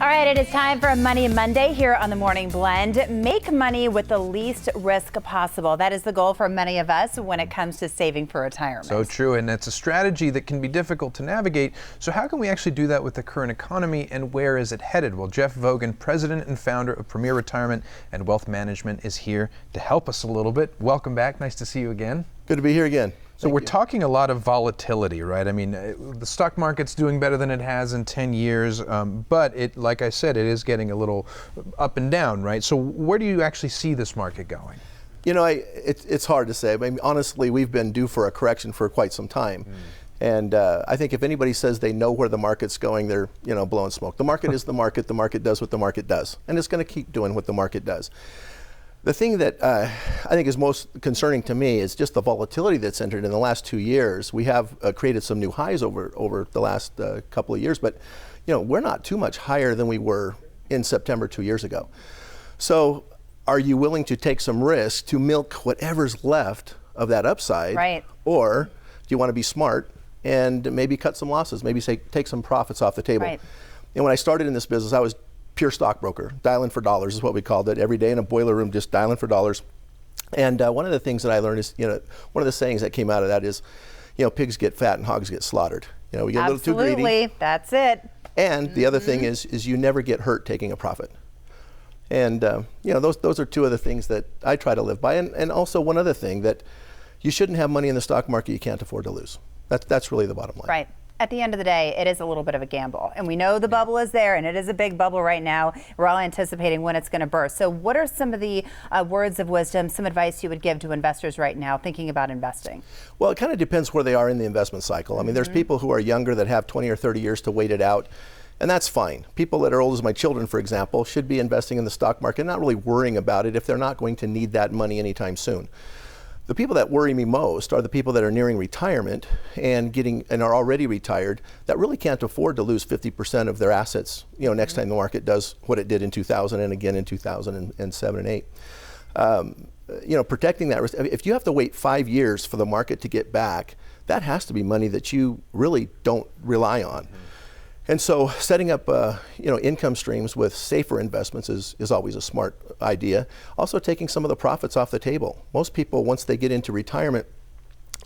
All right, it is time for a Money Monday here on the Morning Blend. Make money with the least risk possible. That is the goal for many of us when it comes to saving for retirement. So true, and it's a strategy that can be difficult to navigate. So how can we actually do that with the current economy, and where is it headed? Well, Jeff Vogan, president and founder of Premier Retirement and Wealth Management, is here to help us a little bit. Welcome back. Nice to see you again. Good to be here again. So we're talking a lot of volatility, right? I mean, the stock market's doing better than it has in 10 years, but it, like I said, it is getting a little up and down, right? So where do you actually see this market going? You know, it's hard to say. I mean, honestly, we've been due for a correction for quite some time. And I think if anybody says they know where the market's going, they're, blowing smoke. The market is the market. The market does what the market does. And it's going to keep doing what the market does. The thing that I think is most concerning to me is just the volatility that's entered in the last 2 years. We have created some new highs over the last couple of years, but we're not too much higher than we were in September 2 years ago. So are you willing to take some risk to milk whatever's left of that upside? Right. Or do you want to be smart and maybe cut some losses, maybe take some profits off the table? Right. And when I started in this business, I was pure stockbroker, dialing for dollars is what we called it, every day in a boiler room, just dialing for dollars. And one of the things that I learned is, one of the sayings that came out of that is, pigs get fat and hogs get slaughtred. We get a little too greedy. Absolutely, that's it. And the other thing is you never get hurt taking a profit. And those are two of the things that I try to live by. And also one other thing, that you shouldn't have money in the stock market you can't afford to lose. That's really the bottom line. Right. At the end of the day, it is a little bit of a gamble. And we know the bubble is there, and it is a big bubble right now. We're all anticipating when it's going to burst. So what are some of the words of wisdom, some advice you would give to investors right now thinking about investing? Well, it kind of depends where they are in the investment cycle. I mean, there's people who are younger that have 20 or 30 years to wait it out, and that's fine. People that are old as my children, for example, should be investing in the stock market, not really worrying about it if they're not going to need that money anytime soon. The people that worry me most are the people that are nearing retirement and are already retired, that really can't afford to lose 50% of their assets, next time the market does what it did in 2000 and again in 2007 and 8. Protecting that risk. If you have to wait 5 years for the market to get back, that has to be money that you really don't rely on. And so setting up income streams with safer investments is always a smart idea. Also taking some of the profits off the table. Most people, once they get into retirement,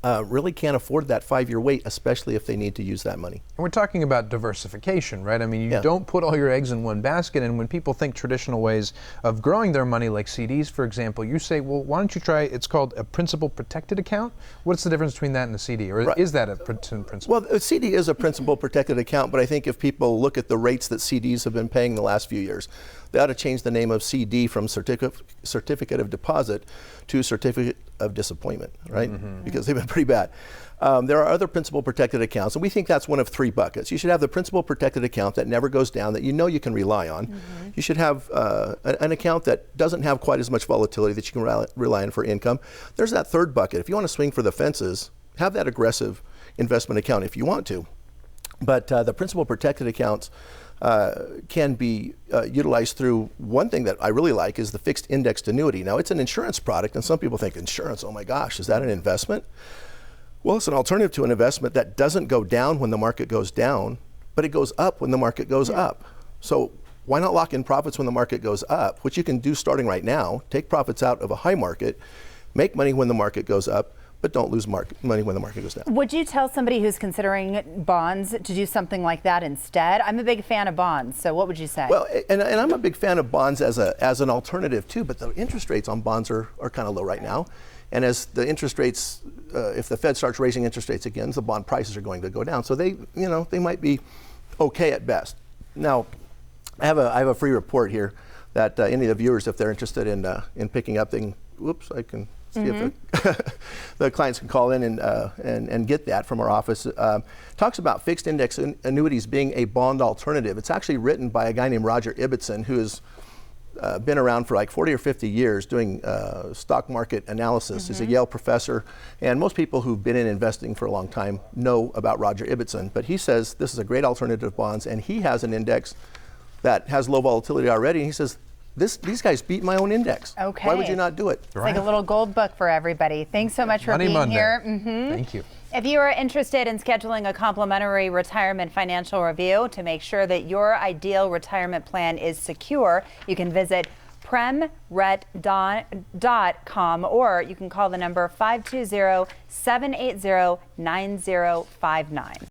really can't afford that 5-year wait, especially if they need to use that money. And we're talking about diversification, right? I mean, you don't put all your eggs in one basket. And when people think traditional ways of growing their money, like CDs, for example, you say, well, why don't you try, it's called a principal protected account. What's the difference between that and a CD? Or is that a principal? Well, a CD is a principal protected account, but I think if people look at the rates that CDs have been paying the last few years, they ought to change the name of CD from certificate of deposit to certificate of disappointment, right? Because they've been pretty bad. There are other principal protected accounts, and we think that's one of 3 buckets. You should have the principal protected account that never goes down, that you can rely on. You should have an account that doesn't have quite as much volatility that you can rely on for income. There's that 3rd bucket. If you want to swing for the fences, have that aggressive investment account if you want to. But the principal protected accounts can be utilized through one thing that I really like is the fixed indexed annuity. Now, it's an insurance product, and some people think insurance, oh my gosh, is that an investment? Well, it's an alternative to an investment that doesn't go down when the market goes down, but it goes up when the market goes up. So why not lock in profits when the market goes up, which you can do starting right now, take profits out of a high market, make money when the market goes up, but don't lose money when the market goes down. Would you tell somebody who's considering bonds to do something like that instead? I'm a big fan of bonds, so what would you say? Well, and I'm a big fan of bonds as an alternative too, but the interest rates on bonds are kind of low right now. And as the interest rates, if the Fed starts raising interest rates again, the bond prices are going to go down. So they might be okay at best. Now, I have a free report here that any of the viewers, if they're interested in picking up, I can see if the clients can call in and get that from our office. Talks about fixed index annuities being a bond alternative. It's actually written by a guy named Roger Ibbotson, who has been around for like 40 or 50 years doing stock market analysis. He's a Yale professor, and most people who've been in investing for a long time know about Roger Ibbotson. But he says this is a great alternative to bonds, and he has an index that has low volatility already, and he says, these guys beat my own index. Okay. Why would you not do it? It's like a little gold book for everybody. Thanks so much for being here. Thank you. If you are interested in scheduling a complimentary retirement financial review to make sure that your ideal retirement plan is secure, you can visit premret.com or you can call the number 520-780-9059.